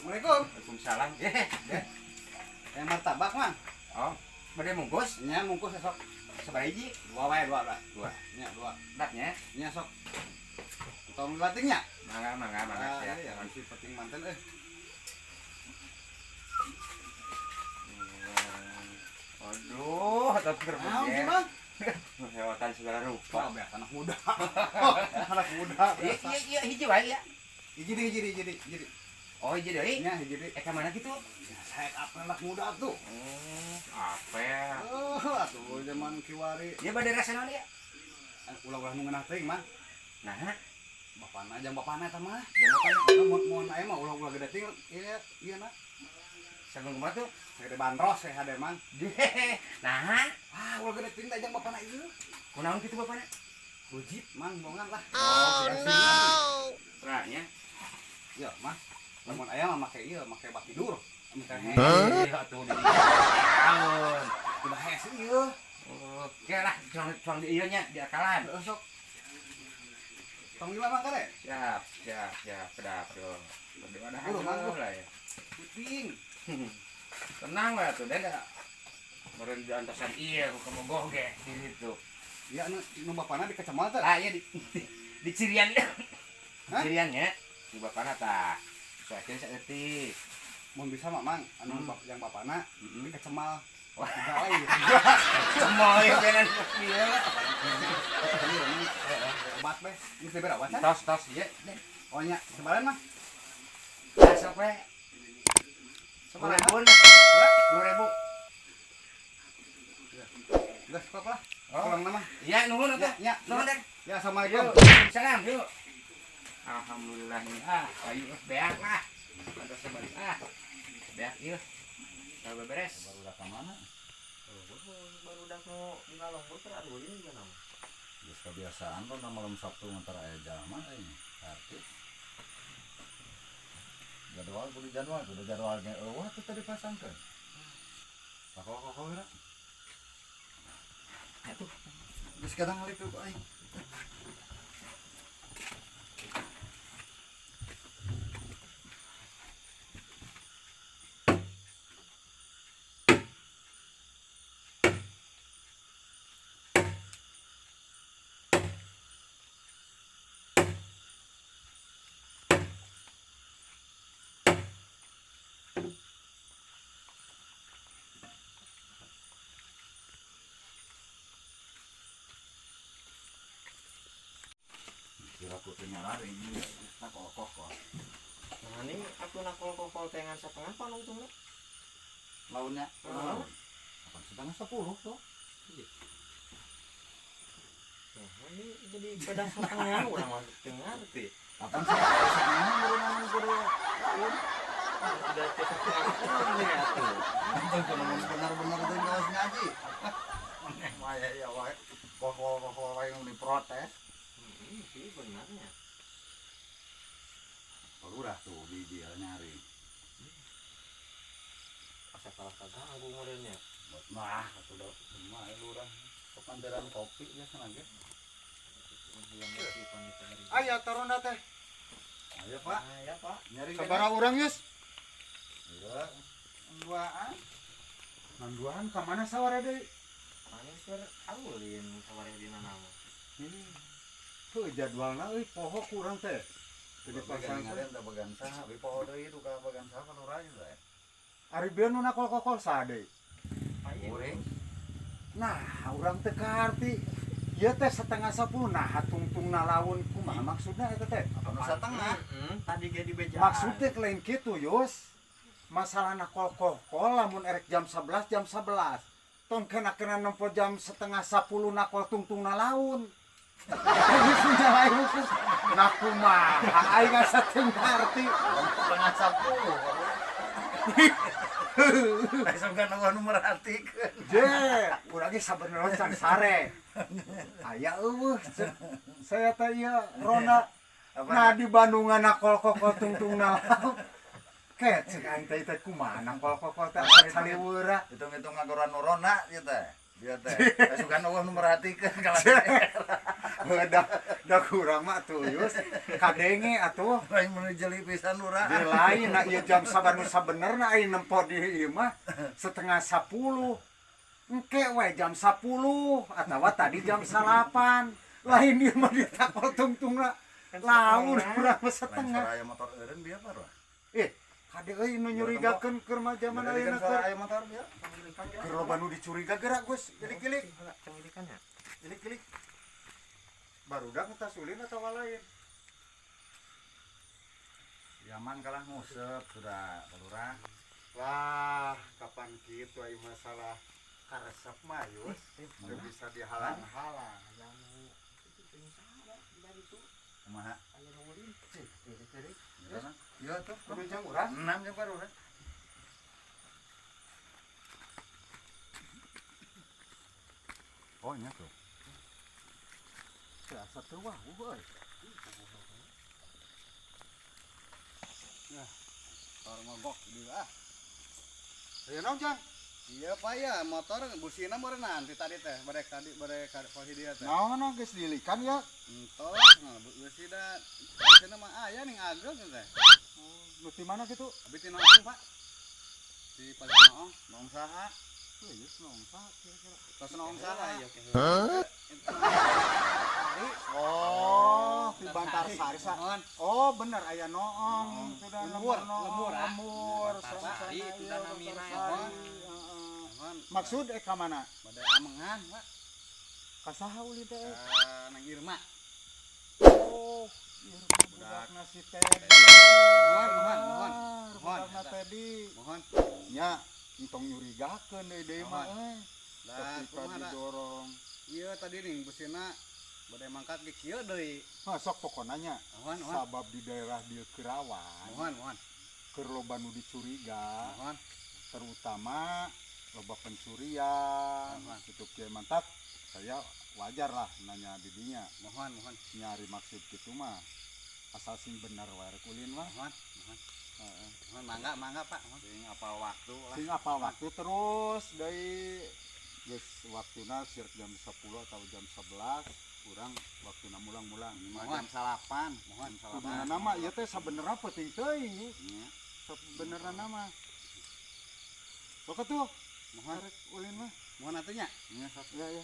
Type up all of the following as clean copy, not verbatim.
Assalamualaikum. Waalaikumsalam. Yang martabak mang. Oh, bade mungkus? Nya mungkus sok. Sabaraha dua wae dua. Nya dua. Datnya. Nya sok. Tong batingnya. Mangga Ya, ya. si penting manten Aduh, atau Naon sih, terbener. Bang? Hewatan segala rupa. Biasa anak muda. Anak muda. Biasa. Iya, hiji wae ya. Hiji. Oh, hiji deui. Nya hiji deui. Kemana gitu? Ya, saya anak muda tuh. Apel. Atuh zaman kiwari. Dia bade rasa naon ya? Ulah-ulah nu ngeunah teuing mah. Nah, Bapana jeung bapana eta mah. jangan Mun aya mah ulah-ulah gede ting ieu na. sagung kumaha tuh? Gede bandros saya hade mang. Nah, Ulah gede ting jeung bapana ieu. kunaon kitu bapana? Bujit mang bongan lah. Ranya. Ya mah. Lamun aya mah make ieu, make bak tidur. Make he. Iya atuh di tahun. Udah hes ieu. Oke lah, cuang di ieu nya di akalan. Sok. Tong lima mang kare. Siap, pedap dong. Bagaimana Mang. lah ya. Puting. Tenang lah tuh, dan meureun di antasan ieu ku kemogoge di situ. Ya nu bapana di kecamatan. Ah iya di cirian. Hah? Ciriannya di bapana tah. Sakeun saeutik. Mun bisa mah mang anu yang bapana di kecemal. Wah, Galai. semua ya benan ieu. Obat be. Ini teh berawat kan? Tos ieu. Oh nya, sebaran mah. Sok we. Sebaran. 10.000. 10.000. Udah stop lah. Oh. Pulang nama. Iya, nuhun atuh. Ya, Nuhun dan. Ya, assalamualaikum. Salam, yuk. Alhamdulillah nih. Ayo beak lah. Ada sebalik beak yuk. Udah beres. Baru udah ke mana? Baru udah mau di Ngalonggur terlalu ini juga nama. Terus kebiasaan lo malam Sabtu ngantar aya jama ini. Arti. Jadwalnya eueuh tuh tadi pasangkeun. Kok ira? Atuh. Geus kadang kali tuh aing. Kira ku teh nyarari ini tak kokoh. Nah ini aku nak kol tengan setengah pan untungnya. Launnya. Oh. Apa sedang 10 tuh. Nah ini jadi pedang setengah orang masuk dengar sih. Apa sih? Setengah guru Udah setengah ini atuh. benar-benar teh geus ngaji. Maya ya wae. Kokoh wae yang diprotes. Sih benarnya. Udah tuh di dia nyari. Asa kalah kaganggu modelnya. Nah, atuh da semua lu urang kepanderan kopi ya sanaga. Aya taruna teh. Ayo Pak, Ya Pak. nyari Sabaraha urang geus? Iya. Duaan. Nanduaan ka mana sawara deui? Manis keur awulin sawaredina nama. Tuh jadwalna euy poho kurang teh. Jadi Pasang pasang ada bagan saha, bi poho deui itu ka bagan saha kan urang teh. Ari beun nu nakol-kokol sade. Goreng. Nah, urang teu karti. Ieu teh setengah 10 nah tungtungna laun kumaha maksudna eta teh? Anu satengah. Tadi ge di beja. Maksudnya lain kitu, Yus. Masalah nakol-kokol lamun erek jam 11 jam 11. Tong kena nempo jam setengah 10 nakol tungtungna laun. Geus nyalain hukum. Nah kumaha aing asa teu ngarti. Setengah 10. Langsung kan nu merhatikeun. Je, urang ge sabenerna can sare. Aya eueuh. Saya teh ieu Rona nah di Bandungan nakol-kokol tungtungna laun. Ket cek aing teh kumaha nakol-kokol teh caliweura. Hitung-hitung ngagoran nurona ieu teh. Dia teh. Langsung kan nu merhatikeun kalau dah kurang mah tuyus kadenge atuh lain mun jeli pisan urang. di lain ieu jam saban nu sabenerna ai nempo di ieu mah setengah 10 engke we jam 10 atawa tadi jam 8 lain ieu mah ditakol tungtungna lamun urang mah Lain setengah saraya motor eureun biar parah. kade euy nu nyurigakeun keur mah zaman ayeuna keur saraya motor biar. keur loba nu dicuriga gerak Gus kilik-kilik Cengilikannya. kilik-kilik barudak kita sulin atau lain Yaman kalah ngusep sudah lurah. lah kapan gitu ai masalah karesep mah yus teu bisa dihalang-halang Kumaha? Iya tuh. kudu jang urang 6 jam baru urang. Oh, nya tuh. Biasa teu wah euy. Motor mogok di ah. Ayo naon jang? Iya Pak ya, motor busina meureunaan ti tadi teh, barek posisi dia teh. Naon geus dilikan ya? Entos, nah busina busina mah aya ning ageng teh. Nu ti mana gitu? Abi ti nongkrong Pak. Di Pasar Noong saha? Yus naon sah kira-kira. Tos noong saha ya. Oh, di Bantar Sari sa. Mohon. Oh, bener aya noong, sudah Lembur, lembur, ah. lembur, Bantar Sari, sana-sana itu ieu, dan Bantar namina, Sari, mohon. heeh. Mohon. Maksud ka mana? Bade amengan Pak. Ka saha uli teh? Nang Irma. Oh, ieu budakna si Teddy. Mohon, mohon. Budakna Teddy. Mohon. Nya, entong nyurigakeun deui mah euy. Da Ketika kumaha da? didorong. Ieu tadi ning busina bade mangkat ge kieu deui. Masuk pokoknya nya. Mohon, mohon. Sabab di daerah dieu Kerawan. Mohon. Keur loba nu dicuriga. Mohon. Terutama loba pencurian itu kieu mantap saya wajar lah nanya didinya Mohon. nyari maksud gitu mah asal sing bener wae rek ulin mah Mohon. Mohon mangga Pak. Mohon. Sing apal waktu lah. sing apal waktu terus dari geus waktuna sirek jam 10 atau jam 11 kurang waktuna mulang-mulang Mohon. jam salapan Mohon. kuduna nama ieu teh sabenerna penting teuing Nya. sabenerna nama sok atuh Mohon. rek ulin mah Mohon atunya. ya ya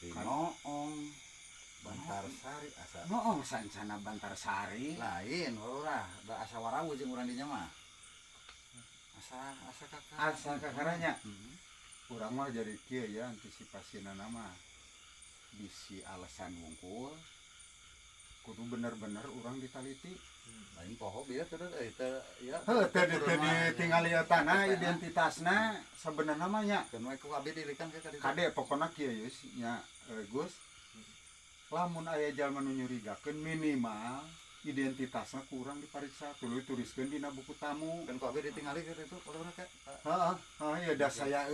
Noong Bantar Sari asa noong sancana Bantar Sari lain urang da asa warawu jeung urang dinya mah. Asa kakak. asa kakaranya Hmm. urang mah jadi kieu ya antisipasina nama bisi alasan wungkul kudu bener-bener urang ditaliti Lain poho bieu teh teh ya. heuh teh ditinggali tanah identitasna sabenerna mah nya Keun we ku abi dilikan ke tadi. kade pokona kieu geus nya Gus lamun aya jalma nu nyurigakeun minimal identitasna kurang dipariksa tuluy tuliskeun dina buku tamu Keun ku abi ditingali ke itu kalau teh. heeh ya da saya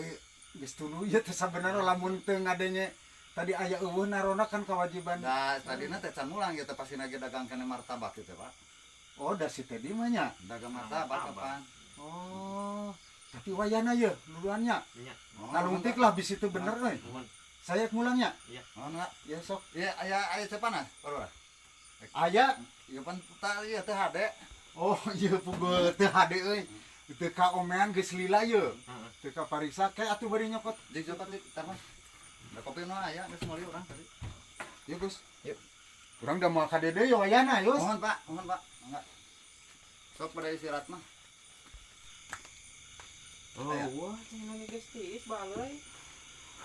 geus tuluy ieu teh sabenerna lamun teu ngadenge tadi aya eueuh narona kan kewajiban Da tadina teh can mulang ya teh pasti nage dagang kene martabak kitu Pak. oh da si tadi mah nya Dagang martabak kapan? oh tapi wayana ye luluannya Nya. nalungtik lah bis itu bener euy Mohon. saya mulangnya Mohon enggak? ya sok Iya aya cepana baru lah. aya Ieu pan ta ieu teh hade. oh ieu pugul teu hade euy teu ka omean geus lila ye Heeh. teu ka pariksa kayak atuh bari nyokot Jeung coba di tarmas. Da kopi nu aya geus meuli urang tadi. ya Gus Yuk. urang da moal ka dede ye wayana Yus Mohon Pak. Enggak. Sok pada istirahat mah. Oh, wah, cenah geus tiis baleuy.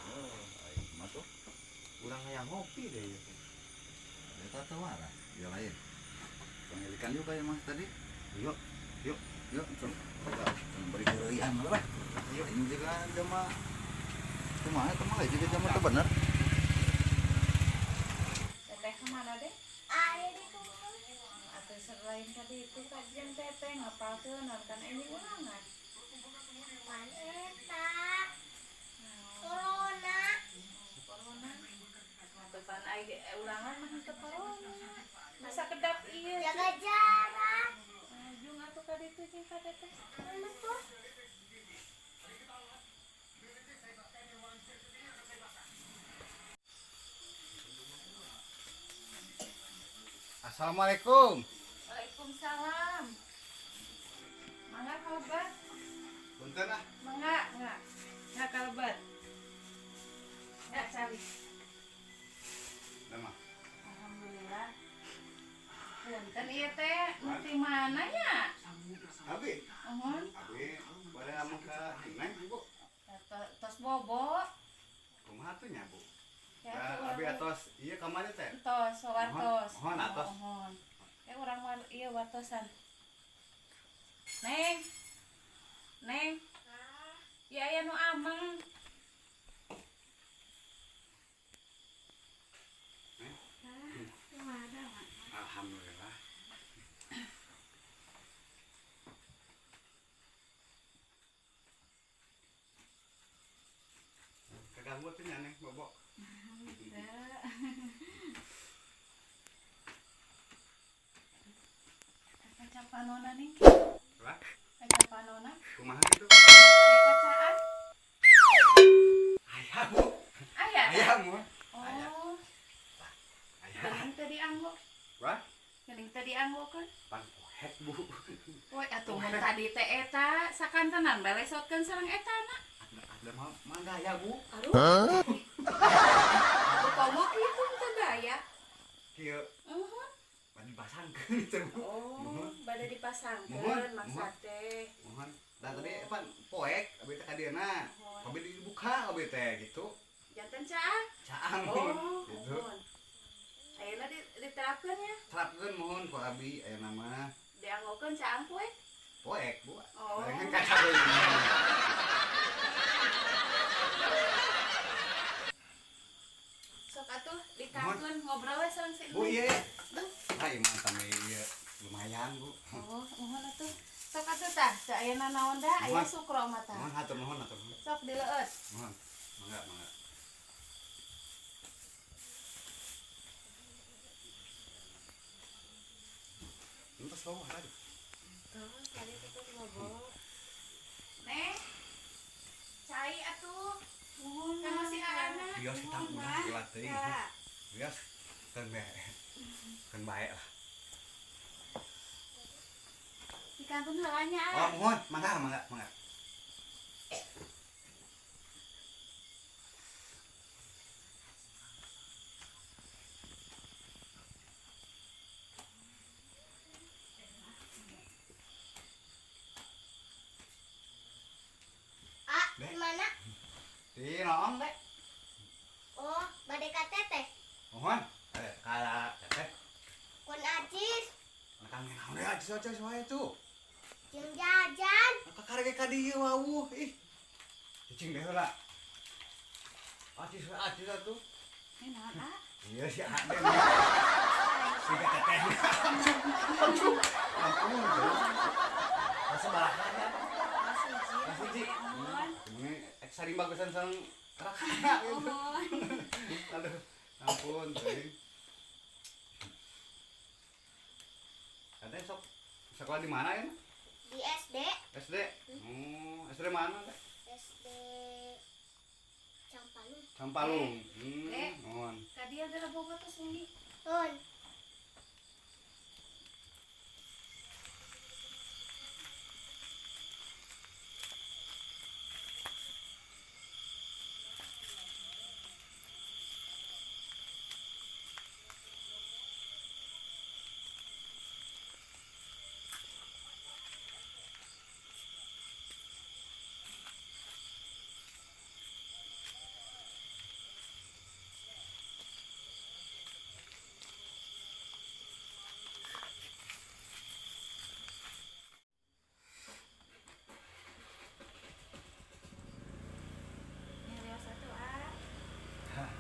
Oh, aing mah tuh. Urang hayang ngopi deh ieu. Eta teh wara, dia lain. Pengilikan juga ya Mas tadi. Yuk. Yuk, cok. Beri keueuyan lah. Yuk, ini juga jama kumaha eta mah juga jama teh bener. Teteh kemana deh? Ayo di kumur. Atau selain tadi itu kajian teteh ngapalkeun nonton ini ulangan. Paneta. Corona. Corona. Depan aja ulangan mah teu corona. Masa kedap ieu. Jaga jarak. Jung atuh ka ditu jeung ka teteh. Assalamualaikum. Waalaikumsalam. Mangga kalebet. Punten ah. Mangga kalebet. Enggak cari. Nama. Alhamdulillah. Punten ieu teh di mana ya? Abi. Uhun. Abi, boleh ngomong ke Neng, Bu. Tos bobo. Kumaha tuh nya, Bu? Ya, Abi atos ieu ka mana teh? tos, wartos. Mohon atos. Mohon. Urang ieu wartosan. Neng. Neng. Ya aya nu ameng. Alhamdulillah. Kaganggu tuh nya Neng, Bobo. Kaca panona nih. Wah, Kaca panona. kumaha gitu? Aya kacaan. Ayah, Bu. Aya. Ayah, Bu. Oh, Ayah. geuning teh dianggo. Wah, Geuning teh dianggokeun. pan poek, Bu. Woi atuh mun tadi teh eta sakantenan belesotkeun sareng etana. Ada mah gaya, Bu. Aduh. Atuh komo kitu teh gaya. Kieu Uhun. ban dipasangkeun teh, Bu. Oh, bade dipasangkeun Mohon, maksa teh. Mohon. Dan tadi pan poek abi teh ka dieuna. Mohon. Abi dibuka abi teh gitu. Janten caang. Caang. Oh, Gitu. mohon. Ayeuna diterapkeun ya. Terapkeun mohon ku abi aya nama Dianggokeun caang poe. poek, Bu. Oh. Barengan kaca deui. Sok atuh ditangkeun ngobrol we sareng si Bu, Neng. iya. Hai, mah tambe ieu lumayan, Bu. Oh, mohon atuh. Sok atuh tah, teu ayeuna naon da, aya Mohon. sukro mah tah. Mohon hatur nuhun, hatur nuhun. Sok dileueut. Mohon. Mangga, mangga. Entos bawah tadi. Terus tadi tutup bobo. Neng. Cai atuh. Mohon sama si Aana. Bios kita ulah lewat teuing. Ya. Bios kan bae. Kan bae lah. Di kantun halanya Oh, mohon, mangga, mangga, mangga. Di mana? Di naon, Dek? Oh, bade ka teteh. Mohon. Kala teh. Kun Ajis, Kang naon ya aja wae tuh. jeung jajan. Kakarege ka dieu wawuh ih. Cicing deh lah. Acis atuh. Enak ah. Iya si Ade. Siga teteh. Aduh. Ampun. Masa balakan ya. Masih Ji. Ini eksaring bagusan sareng rakana gitu. Aduh. Ampun, teuing. Ade sok sekolah di mana ya? Di SD, SD. Oh, SD mana, Teh? SD Campalung. Sampalung. Dek. Mohon. Tadi ada bobo tuh sini. Nun, Nyari satu ah.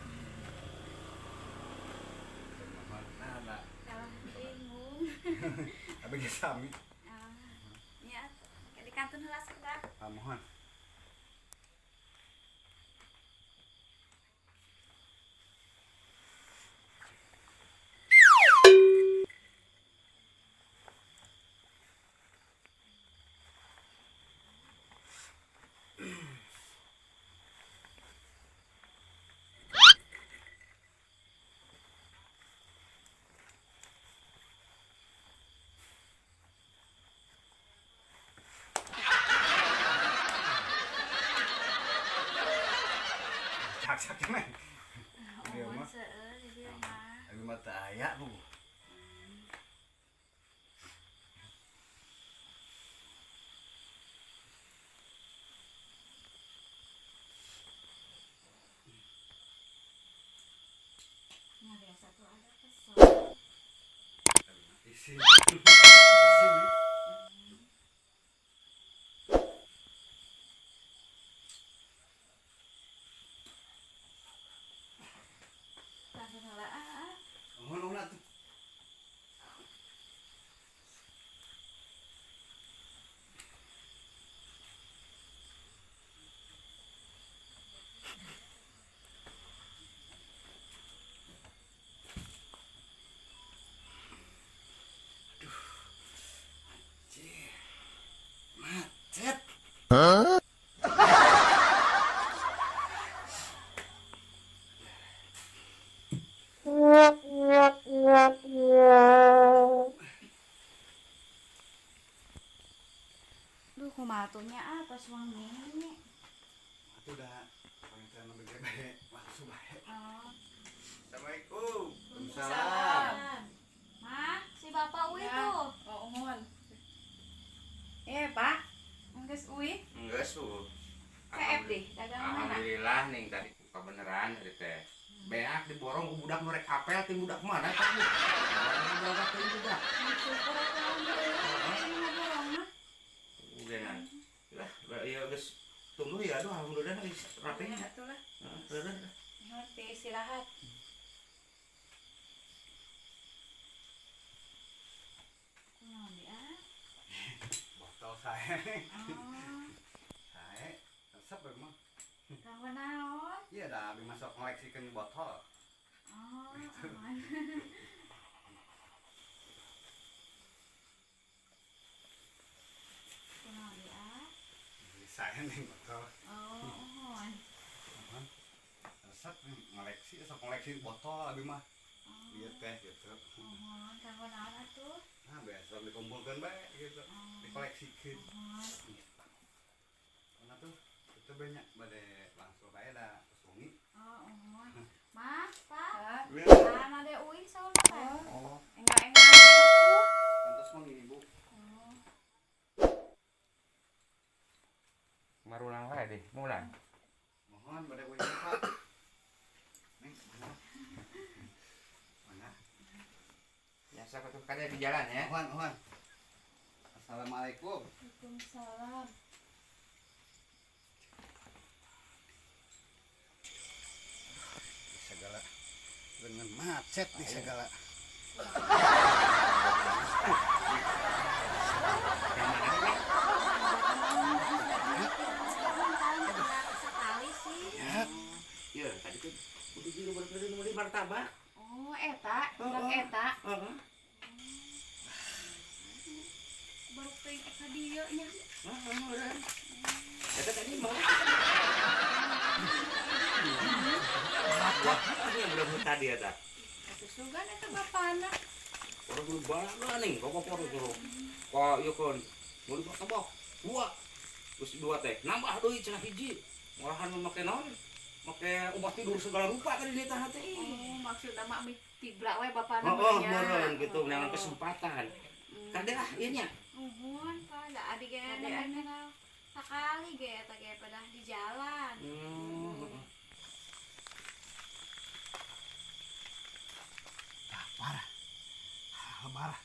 Mohon. Nah, Kalah bingung. abi ge sami. Ya, di kantun heula sekedap. Mohon. sak-sak nih. Dia Ohon mah. seueur di dieu mah. Abi mah teu aya bu. Nah, biasa tuh ada pesan. Isi. Isi nih. Langsung heula ah. Mohon tuh. Macet. Duh, kumaha atuh nya pas wangi. Atuh dah. Pangeran lebih gede. Langsung bae. Oh. Assalamualaikum. Waalaikumsalam. Mah, si Bapak Uwi tuh. Oh, mohon. Pak, enggeus uwi? Enggak su. KF deh, dagang mana? Alhamdulillah ning tadi buka beneran dari teh. Beak diborong ku budak norek apel ti budak mana tadi? Budak teh budak. Syukur atuh alhamdulillah. Ini mah borong mah. Ugenan. Lah, ya geus tunggu ya aduh alhamdulillah geus rapi. Ya, atulah. Heeh. Ngerti istirahat. Kunaon di ah? Botol saya. Oh, Saya resep emang. kanggo naon? Iya dah, abi masuk koleksikan botol. Oh, aman. Kunaon di ah? Saya nih botol. Oh, ohon. Resep nih, koleksi, resep koleksi botol abi mah. Iya teh gitu. Ohon, kanggo naon atuh? Nah, biasa dikumpulkan baik gitu. Dikoleksikan. Ohon. Mana tuh? Itu banyak badai langsung bae dah kesungi. Oh, ohon. Mas, Pak. Pak, Kan ada uing saur kan? Oh, Enggak atuh. pantas mah gini bu. Oh. Marulang wae deh, mulan. Mohon badai uang pak. Nih, mana? Mana? Biasa tuh kada di jalan ya. Mohon. Assalamualaikum. Waalaikumsalam. Segala dengan macet nih segala. Sekali sih. Ya, tadi tuh udah jiru berkeliling mulai martabak. Oh, eta, budak eta. Heeh. Baru pengen ke dieu nya. Udah. Eta tadi mau. Yang udah tadi eta. Atuh sugan eta bapana. Orang belum banyak lah nih, kok suruh. Kok yuk kon, mau dibawa dua, terus dua teh, nambah doi cenah hiji. Malahan memakai naon, make obat tidur segala rupa kan di tanah teh. Oh, maksudna mah mi tibra we bapana Oh, nya. meureun gitu, dengan kesempatan. Kade ah, ieu nya. Nuhun, Pak. Da adik ge nenek sakali ge eta ge pada di jalan. Parah. Parah.